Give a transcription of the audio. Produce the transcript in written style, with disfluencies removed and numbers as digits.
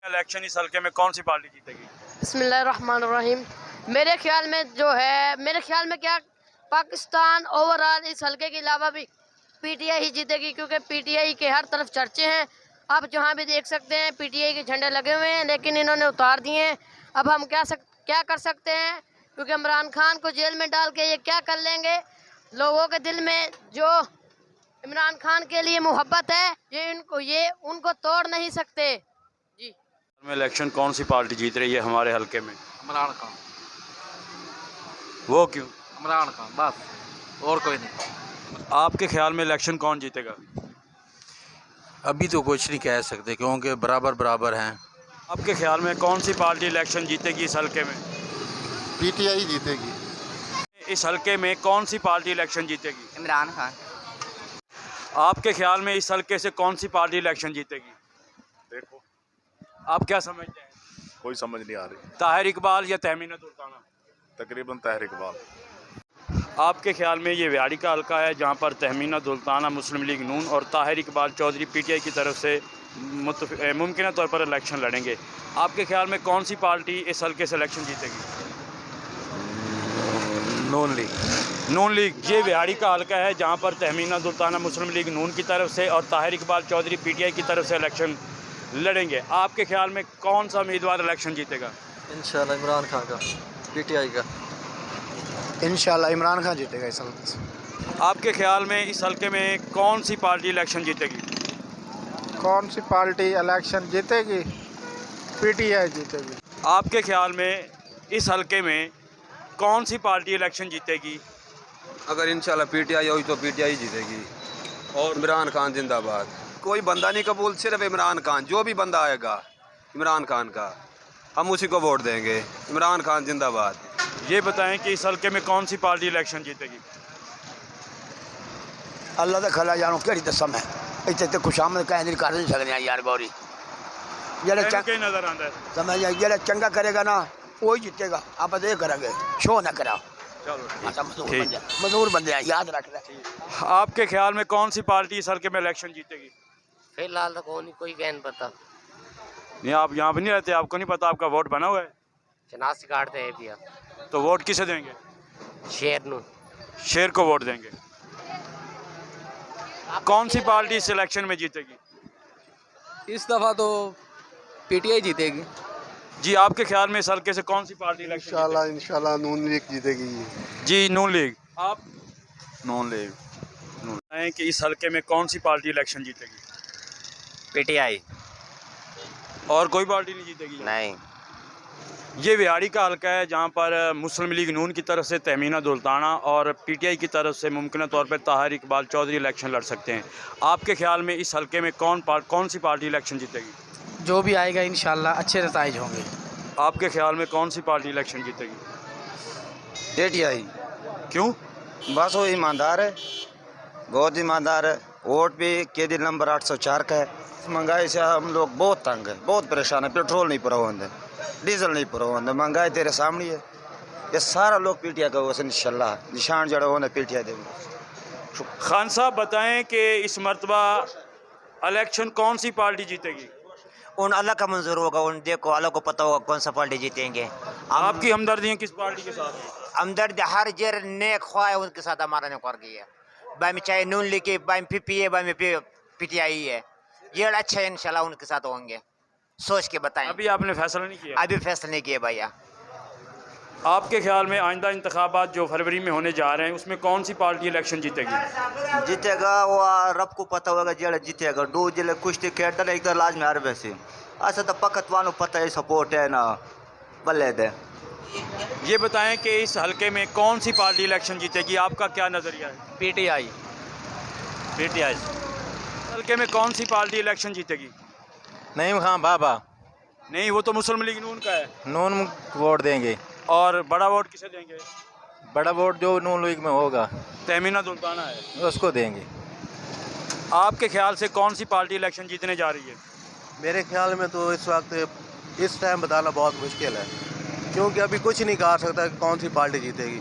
Election इस हल्के में कौन सी पार्टी जीतेगी? बिस्मिल्लाहिर्रहमानिर्रहीम। मेरे ख्याल में क्या पाकिस्तान ओवरऑल इस हल्के के अलावा भी पीटीआई ही जीतेगी, क्योंकि पीटीआई के हर तरफ चर्चे हैं। आप जहाँ भी देख सकते हैं पीटीआई के झंडे लगे हुए हैं, लेकिन इन्होंने उतार दिए हैं। अब हम क्या कर सकते हैं, क्योंकि इमरान खान को जेल में डाल के ये क्या कर लेंगे। लोगों के दिल में जो इमरान खान के लिए मोहब्बत है ये उनको तोड़ नहीं सकते जी। में इलेक्शन कौन सी पार्टी जीत रही है हमारे हल्के में? इमरान खान। वो क्यों? इमरान खान बस, और कोई नहीं। आपके ख्याल में इलेक्शन कौन जीतेगा? अभी तो कुछ नहीं कह सकते क्योंकि बराबर हैं। आपके ख्याल में कौन सी पार्टी इलेक्शन जीतेगी इस हल्के में? पीटीआई जीतेगी। इस हल्के में कौन सी पार्टी इलेक्शन जीतेगी? इमरान खान। आपके ख्याल में इस हल्के से कौन सी पार्टी इलेक्शन जीतेगी? देखो, आप क्या समझते हैं? कोई समझ नहीं आ रही। ताहिर इकबाल या तहमीना सुल्ताना? तकरीबन ताहिर इकबाल। आपके ख्याल में ये व्याड़ी का हल्का है जहाँ पर तहमीना सुल्ताना मुस्लिम लीग नून और ताहिर इकबाल चौधरी पीटीआई की तरफ से मुमकिन तौर पर इलेक्शन लड़ेंगे। आपके ख्याल में कौन सी पार्टी इस हल्के से इलेक्शन जीतेगी? नून लीग। ये व्याड़ी का हल्का है जहाँ पर तहमीना सुल्ताना मुस्लिम लीग नून की तरफ से और ताहिर इकबाल चौधरी पीटीआई की तरफ से इलेक्शन लड़ेंगे। आपके ख्याल में कौन सा उम्मीदवार इलेक्शन जीतेगा? इंशाल्लाह इमरान खान का, पीटीआई का। इंशाल्लाह इमरान खान जीतेगा इस हल्के से। आपके ख्याल में इस हल्के में कौन सी पार्टी इलेक्शन जीतेगी? कौन सी पार्टी इलेक्शन जीतेगी? पीटीआई जीतेगी। आपके ख्याल में इस हल्के में कौन सी पार्टी इलेक्शन जीतेगी? अगर इंशाल्लाह पीटीआई हुई तो पीटीआई जीतेगी। और इमरान खान जिंदाबाद। कोई बंदा नहीं कबूल, सिर्फ इमरान खान। जो भी बंदा आएगा इमरान खान का, हम उसी को वोट देंगे। इमरान खान जिंदाबाद। ये बताएं कि इस हल्के में कौन सी पार्टी इलेक्शन जीतेगी? अल्लाह का खला जानो केड़ी दसा मैं इतने तो खुशामद कह नहीं कर नहीं सकते यार गौरी। नजर आता है समझ जरा चंगा करेगा ना वही जीतेगा। आप ये करेंगे शो ना कराओ। चलो मजदूर बंदे हैं, याद रख ले। आपके ख्याल में कौन सी पार्टी इस हल्के में इलेक्शन जीतेगी? फिलहाल तो कोई कह नहीं पता। नहीं, आप यहाँ भी नहीं रहते, आपको नहीं पता? आपका वोट बना हुआ है? शनाख्त कार्ड है भैया। तो वोट किसे देंगे? शेर को वोट देंगे। कौन सी पार्टी इस इलेक्शन में जीतेगी? इस दफ़ा तो पीटीआई जीतेगी। जी, आपके ख्याल में इस हल्के से कौन सी पार्टी इलेक्शन जीतेगी? इंशाल्लाह नून लीग जीतेगी। जी, नून लीग। आप नून लीग। बताएं कि इस हल्के में कौन सी पार्टी इलेक्शन जीतेगी? पीटीआई। और कोई पार्टी नहीं जीतेगी? नहीं। ये व्याड़ी का हल्का है जहाँ पर मुस्लिम लीग नून की तरफ से तहमीना सुल्ताना और पीटीआई की तरफ से मुमकिन तौर पर ताहिर इकबाल चौधरी इलेक्शन लड़ सकते हैं। आपके ख्याल में इस हल्के में कौन सी पार्टी इलेक्शन जीतेगी? जो भी आएगा इंशाल्लाह अच्छे नताइज होंगे। आपके ख्याल में कौन सी पार्टी इलेक्शन जीतेगी? पीटीआई। क्यों? बस वो ईमानदार है, बहुत ईमानदार है। वोट भी के दिन नंबर 804 का है। महंगाई से हम लोग बहुत तंग है, बहुत परेशान है। पेट्रोल नहीं पूरा होंगे, डीजल नहीं पूरा होंगे, महंगाई तेरे सामने है। ये सारा लोग पीटीआई का वैसे इंशाल्लाह निशान जड़ा होने पीटीआई देंगे। खान साहब बताएं कि इस मरतबा इलेक्शन कौन सी पार्टी जीतेगी? उन अल्लाह का मंजूर होगा, उन देखो अल्लाह को पता होगा कौन सा पार्टी जीतेंगे। आपकी हमदर्दियाँ किस पार्टी के साथ हैं? हमदर्द हर जर नेक ख्वाह है उनके साथ हमारा नेकर गई है। बाई में चाहे नून लीग, बाई में पीपीए, बाई में पीटीआई है। ये अच्छा है, इंशाल्लाह उनके साथ होंगे। सोच के बताएं। अभी आपने फैसला नहीं किया? अभी फैसला नहीं किया भैया। आपके ख्याल में आइंदा इंतखाबात जो फरवरी में होने जा रहे हैं उसमें कौन सी पार्टी इलेक्शन जीतेगी? जीतेगा वो रब को पता होगा जेड़ा जीतेगा। दो जिले कुश्ती खेलता है, एक तो लाज में हर वैसे ऐसा तो पकत वालों पता है सपोर्ट है ना बल्ले दे। ये बताएं कि इस हल्के में कौन सी पार्टी इलेक्शन जीतेगी? आपका क्या नज़रिया है? पीटीआई। हल्के में कौन सी पार्टी इलेक्शन जीतेगी? नहीं खां बाबा। नहीं, वो तो मुस्लिम लीग नून का है। नून वोट देंगे। और बड़ा वोट किसे देंगे? बड़ा वोट जो नून लीग में होगा तहमीना सुल्ताना है, उसको देंगे। आपके ख्याल से कौन सी पार्टी इलेक्शन जीतने जा रही है? मेरे ख्याल में तो इस वक्त इस टाइम बताना बहुत मुश्किल है, क्योंकि अभी कुछ नहीं कहा सकता कि कौन सी पार्टी जीतेगी।